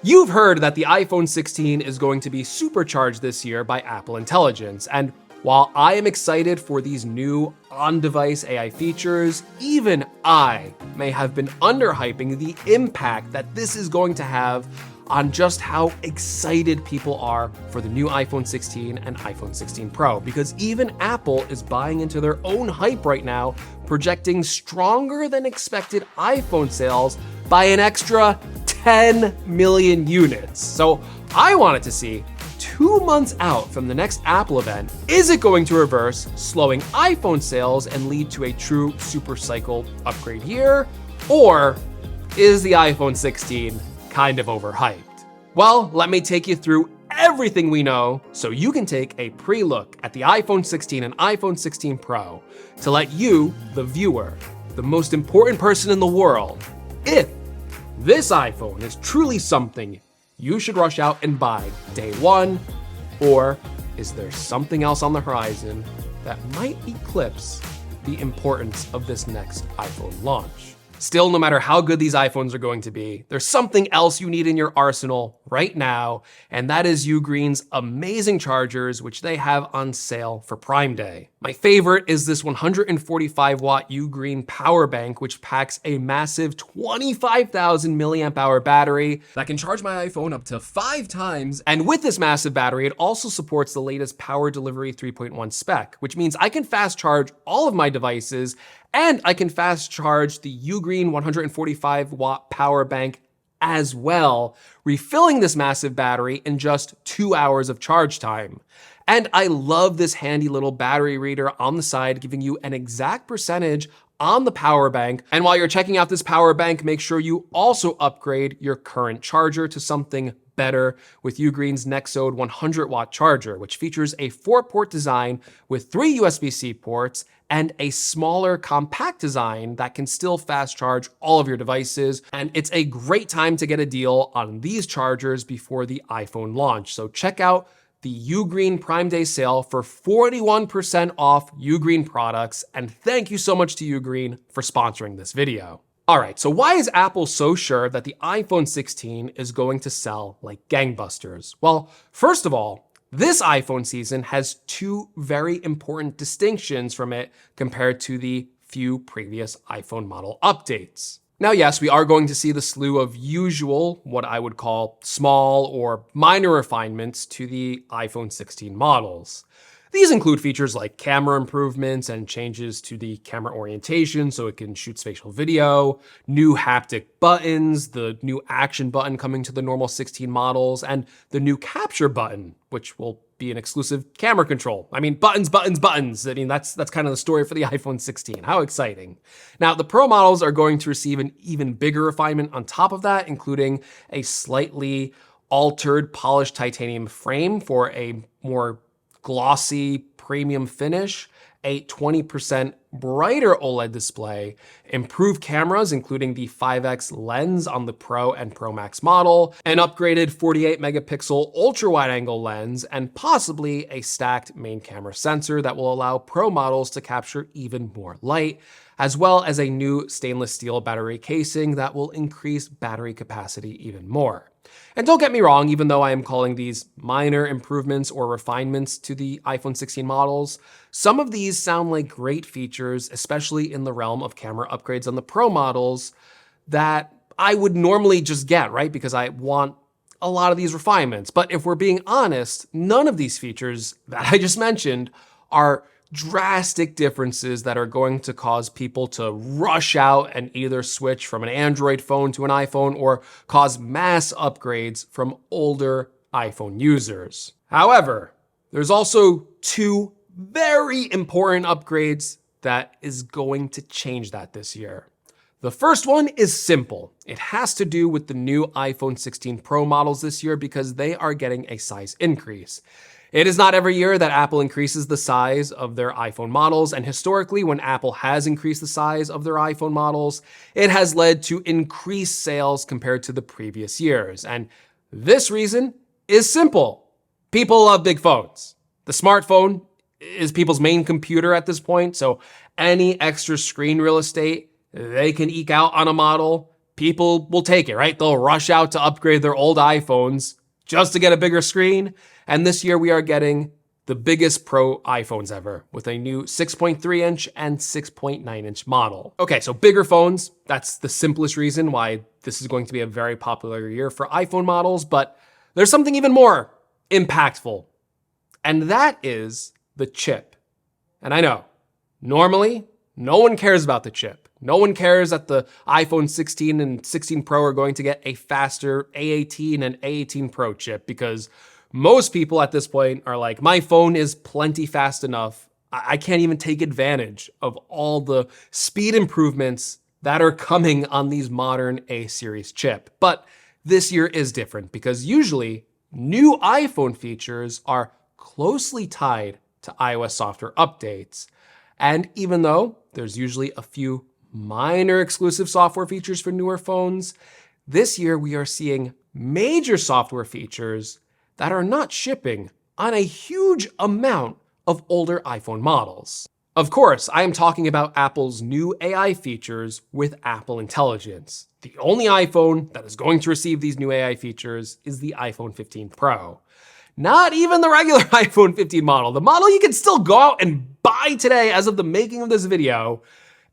You've heard that the iPhone 16 is going to be supercharged this year by Apple Intelligence, and while I am excited for these new on-device AI features, even I may have been underhyping the impact that this is going to have on just how excited people are for the new iPhone 16 and iPhone 16 Pro, because even Apple is buying into their own hype right now, projecting stronger than expected iPhone sales by an extra 10 million units. So I wanted to see, 2 months out from the next Apple event, is it going to reverse, slowing iPhone sales and lead to a true super cycle upgrade year? Or is the iPhone 16 kind of overhyped? Well, let me take you through everything we know so you can take a pre-look at the iPhone 16 and iPhone 16 Pro to let you, the viewer, the most important person in the world, if this iPhone is truly something you should rush out and buy day one, or is there something else on the horizon that might eclipse the importance of this next iPhone launch? Still, no matter how good these iPhones are going to be, there's something else you need in your arsenal right now, and that is UGREEN's amazing chargers, which they have on sale for Prime Day. My favorite is this 145 watt UGREEN power bank, which packs a massive 25,000 milliamp hour battery that can charge my iPhone up to 5 times. And with this massive battery, it also supports the latest Power Delivery 3.1 spec, which means I can fast charge all of my devices, and I can fast charge the UGREEN 145 watt power bank as well, refilling this massive battery in just 2 hours of charge time. And I love this handy little battery reader on the side, giving you an exact percentage on the power bank. And while you're checking out this power bank, make sure you also upgrade your current charger to something better with UGREEN's Nexode 100 watt charger, which features a 4-port design with 3 USB-C ports and a smaller compact design that can still fast charge all of your devices. And it's a great time to get a deal on these chargers before the iPhone launch. So check out the UGREEN Prime Day sale for 41% off UGREEN products. And thank you so much to UGREEN for sponsoring this video. All right, so why is Apple so sure that the iPhone 16 is going to sell like gangbusters? Well, first of all, this iPhone season has 2 very important distinctions from it compared to the few previous iPhone model updates. Now, yes, we are going to see the slew of usual, what I would call small or minor refinements to the iPhone 16 models. These include features like camera improvements and changes to the camera orientation so it can shoot spatial video, new haptic buttons, the new action button coming to the normal 16 models, and the new capture button, which will be an exclusive camera control. I mean, buttons, buttons, buttons. I mean, that's kind of the story for the iPhone 16. How exciting. Now, the Pro models are going to receive an even bigger refinement on top of that, including a slightly altered polished titanium frame for a more glossy premium finish, a 20% brighter OLED display, improved cameras, including the 5x lens on the Pro and Pro Max model, an upgraded 48 megapixel ultra wide angle lens, and possibly a stacked main camera sensor that will allow Pro models to capture even more light, as well as a new stainless steel battery casing that will increase battery capacity even more. And don't get me wrong, even though I am calling these minor improvements or refinements to the iPhone 16 models, some of these sound like great features, especially in the realm of camera upgrades on the Pro models that I would normally just get, right? Because I want a lot of these refinements. But if we're being honest, none of these features that I just mentioned are drastic differences that are going to cause people to rush out and either switch from an Android phone to an iPhone or cause mass upgrades from older iPhone users. However, there's also 2 very important upgrades that is going to change that this year. The first one is simple. It has to do with the new iPhone 16 Pro models this year because they are getting a size increase. It is not every year that Apple increases the size of their iPhone models, and historically, when Apple has increased the size of their iPhone models, it has led to increased sales compared to the previous years. And this reason is simple. People love big phones. The smartphone is people's main computer at this point, so any extra screen real estate they can eke out on a model people will take it, right? They'll rush out to upgrade their old iPhones just to get a bigger screen. And this year we are getting the biggest Pro iPhones ever with a new 6.3-inch and 6.9-inch model. Okay, so bigger phones, that's the simplest reason why this is going to be a very popular year for iPhone models, but there's something even more impactful, and that is the chip. And I know, normally, no one cares about the chip. No one cares that the iPhone 16 and 16 Pro are going to get a faster A18 and A18 Pro chip because most people at this point are like, my phone is plenty fast enough. I can't even take advantage of all the speed improvements that are coming on these modern A series chip. But this year is different because usually new iPhone features are closely tied to iOS software updates. And even though there's usually a few minor exclusive software features for newer phones, this year we are seeing major software features that are not shipping on a huge amount of older iPhone models. Of course, I am talking about Apple's new AI features with Apple Intelligence. The only iPhone that is going to receive these new AI features is the iPhone 15 Pro. Not even the regular iPhone 15 model, the model you can still go out and buy today as of the making of this video.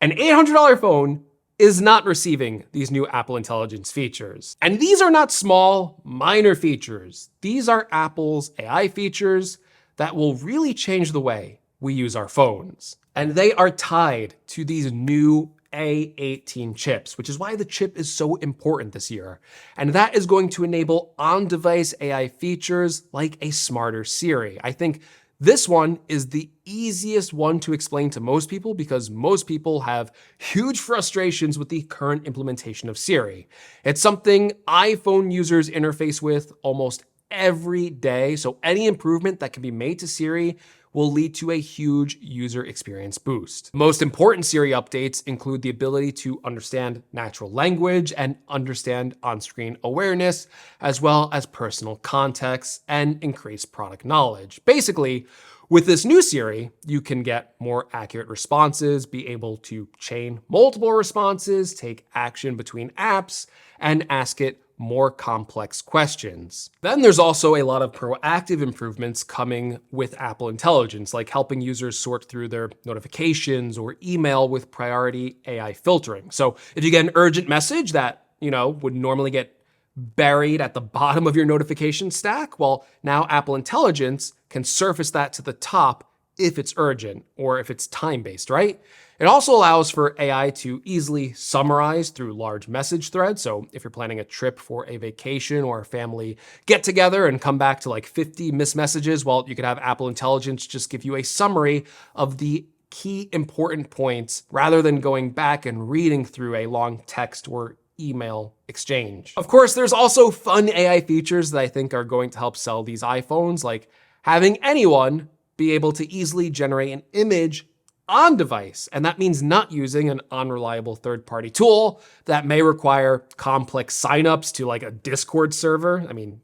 An $800 phone is not receiving these new Apple Intelligence features. And these are not small, minor features. These are Apple's AI features that will really change the way we use our phones. And they are tied to these new A18 chips, which is why the chip is so important this year. And that is going to enable on-device AI features like a smarter Siri. I think this one is the easiest one to explain to most people because most people have huge frustrations with the current implementation of Siri. It's something iPhone users interface with almost every day, so any improvement that can be made to Siri will lead to a huge user experience boost. Most important Siri updates include the ability to understand natural language and understand on-screen awareness, as well as personal context and increase product knowledge. Basically, with this new Siri, you can get more accurate responses, be able to chain multiple responses, take action between apps, and ask it more complex questions. Then there's also a lot of proactive improvements coming with Apple Intelligence, like helping users sort through their notifications or email with priority AI filtering. So if you get an urgent message that, would normally get buried at the bottom of your notification stack, well, now Apple Intelligence can surface that to the top if it's urgent or if it's time-based, right? It also allows for AI to easily summarize through large message threads. So if you're planning a trip for a vacation or a family get together and come back to like 50 missed messages, well, you could have Apple Intelligence just give you a summary of the key important points rather than going back and reading through a long text or email exchange. Of course, there's also fun AI features that I think are going to help sell these iPhones, like having anyone be able to easily generate an image on device. And that means not using an unreliable third-party tool that may require complex signups to like a Discord server. I mean,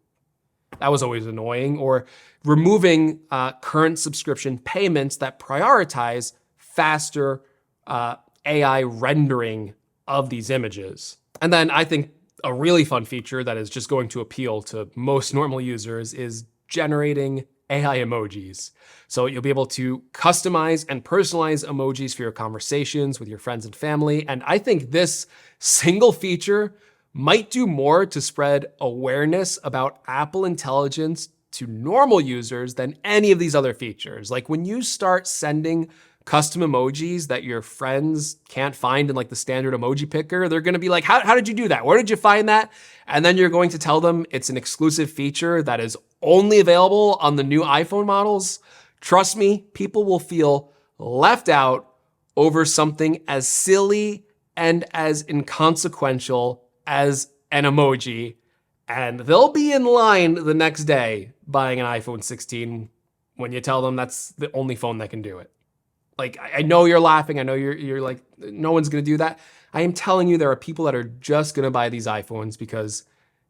that was always annoying. Or removing current subscription payments that prioritize faster AI rendering of these images. And then I think a really fun feature that is just going to appeal to most normal users is generating AI emojis. So you'll be able to customize and personalize emojis for your conversations with your friends and family. And I think this single feature might do more to spread awareness about Apple Intelligence to normal users than any of these other features. Like when you start sending custom emojis that your friends can't find in like the standard emoji picker, they're gonna be like, how did you do that? Where did you find that? And then you're going to tell them it's an exclusive feature that is only available on the new iPhone models. Trust me, people will feel left out over something as silly and as inconsequential as an emoji. And they'll be in line the next day buying an iPhone 16 when you tell them that's the only phone that can do it. Like, I know you're laughing. I know you're like, no one's gonna do that. I am telling you, there are people that are just gonna buy these iPhones because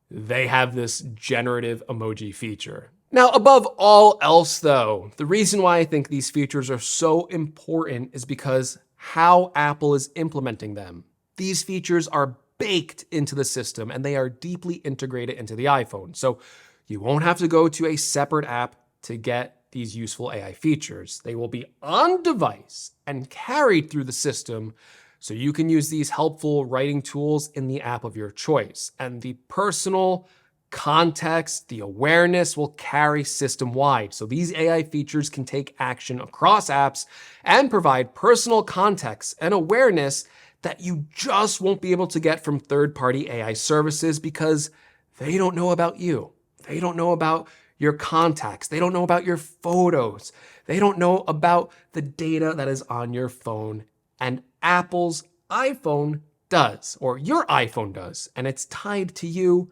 they have this generative emoji feature. Now, above all else though, the reason why I think these features are so important is because how Apple is implementing them. These features are baked into the system and they are deeply integrated into the iPhone. So you won't have to go to a separate app to get these useful AI features. They will be on device and carried through the system, so you can use these helpful writing tools in the app of your choice. And the personal context, the awareness will carry system-wide. So these AI features can take action across apps and provide personal context and awareness that you just won't be able to get from third-party AI services because they don't know about you. They don't know about your contacts. They don't know about your photos. They don't know about the data that is on your phone. And Apple's iPhone does, or your iPhone does, and it's tied to you,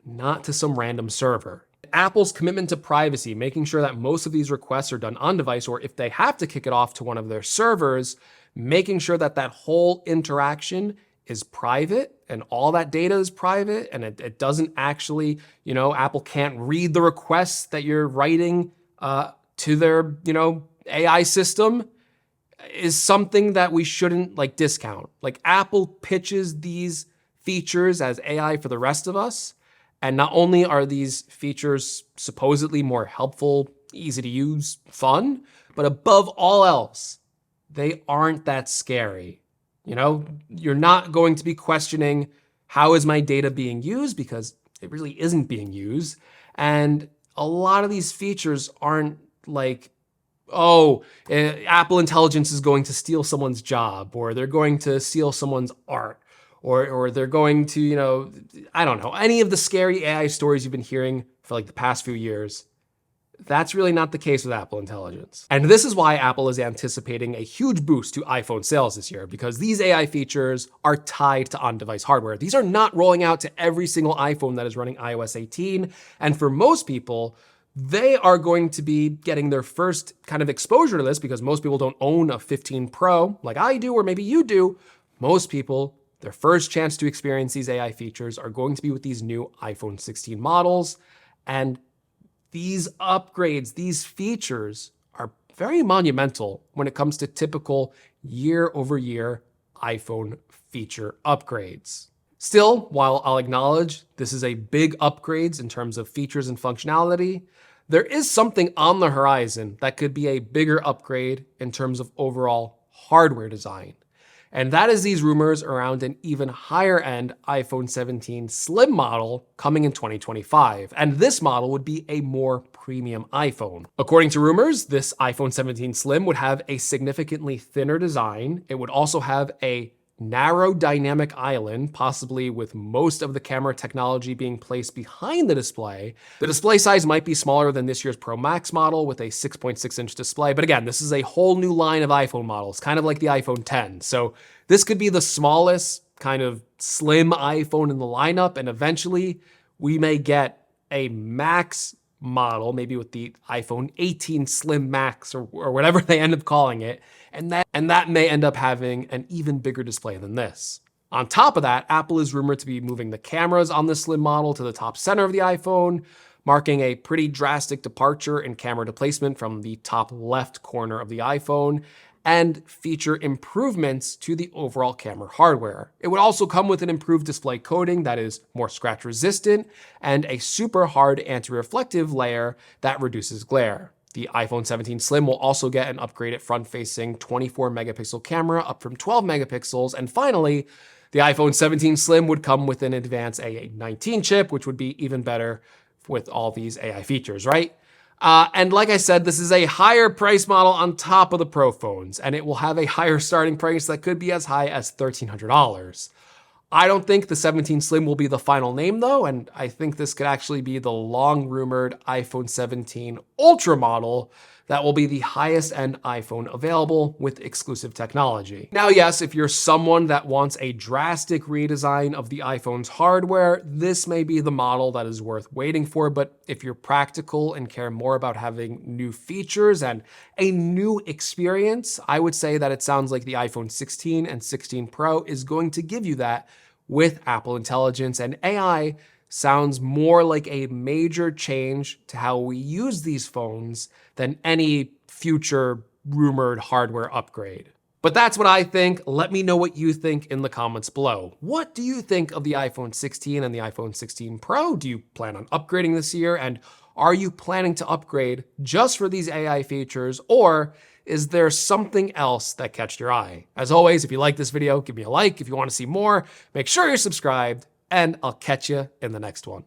not to some random server. Apple's commitment to privacy, making sure that most of these requests are done on device, or if they have to kick it off to one of their servers, making sure that that whole interaction is private and all that data is private and it doesn't actually, Apple can't read the requests that you're writing to their, AI system, is something that we shouldn't discount. Apple pitches these features as AI for the rest of us. And not only are these features supposedly more helpful, easy to use, fun, but above all else, they aren't that scary. You're not going to be questioning, how is my data being used? Because it really isn't being used. And a lot of these features aren't Apple Intelligence is going to steal someone's job, or they're going to steal someone's art, or they're going to, I don't know, any of the scary AI stories you've been hearing for the past few years. That's really not the case with Apple Intelligence. And this is why Apple is anticipating a huge boost to iPhone sales this year, because these AI features are tied to on-device hardware. These are not rolling out to every single iPhone that is running iOS 18. And for most people, they are going to be getting their first kind of exposure to this, because most people don't own a 15 Pro like I do, or maybe you do. Most people, their first chance to experience these AI features are going to be with these new iPhone 16 models. And these upgrades, these features are very monumental when it comes to typical year-over-year iPhone feature upgrades. Still, while I'll acknowledge this is a big upgrades in terms of features and functionality, there is something on the horizon that could be a bigger upgrade in terms of overall hardware design. And that is these rumors around an even higher end iPhone 17 Slim model coming in 2025. And this model would be a more premium iPhone. According to rumors, this iPhone 17 Slim would have a significantly thinner design. It would also have a narrow dynamic island, possibly with most of the camera technology being placed behind the display. The display size might be smaller than this year's Pro Max model with a 6.6-inch display, but again, this is a whole new line of iPhone models, kind of like the iPhone 10. So this could be the smallest kind of slim iPhone in the lineup, and eventually we may get a Max model, maybe with the iPhone 18 Slim Max or whatever they end up calling it, and that may end up having an even bigger display than this. On top of that, Apple is rumored to be moving the cameras on the Slim model to the top center of the iPhone, marking a pretty drastic departure in camera displacement from the top left corner of the iPhone, and feature improvements to the overall camera hardware. It would also come with an improved display coating that is more scratch resistant and a super hard anti-reflective layer that reduces glare. The iPhone 17 Slim will also get an upgraded front-facing 24 megapixel camera up from 12 megapixels. And finally, the iPhone 17 Slim would come with an advanced A19 chip, which would be even better with all these AI features, right? And like I said, this is a higher price model on top of the Pro phones, and it will have a higher starting price that could be as high as $1,300. I don't think the 17 Slim will be the final name though, and I think this could actually be the long rumored iPhone 17 Ultra model that will be the highest end iPhone available with exclusive technology. Now, yes, if you're someone that wants a drastic redesign of the iPhone's hardware, this may be the model that is worth waiting for. But if you're practical and care more about having new features and a new experience, I would say that it sounds like the iPhone 16 and 16 Pro is going to give you that with Apple Intelligence, and AI sounds more like a major change to how we use these phones than any future rumored hardware upgrade. But that's what I think. Let me know what you think in the comments below. What do you think of the iPhone 16 and the iPhone 16 Pro? Do you plan on upgrading this year? And are you planning to upgrade just for these AI features, or is there something else that catched your eye? As always, if you like this video, give me a like. If you want to see more, make sure you're subscribed, and I'll catch you in the next one.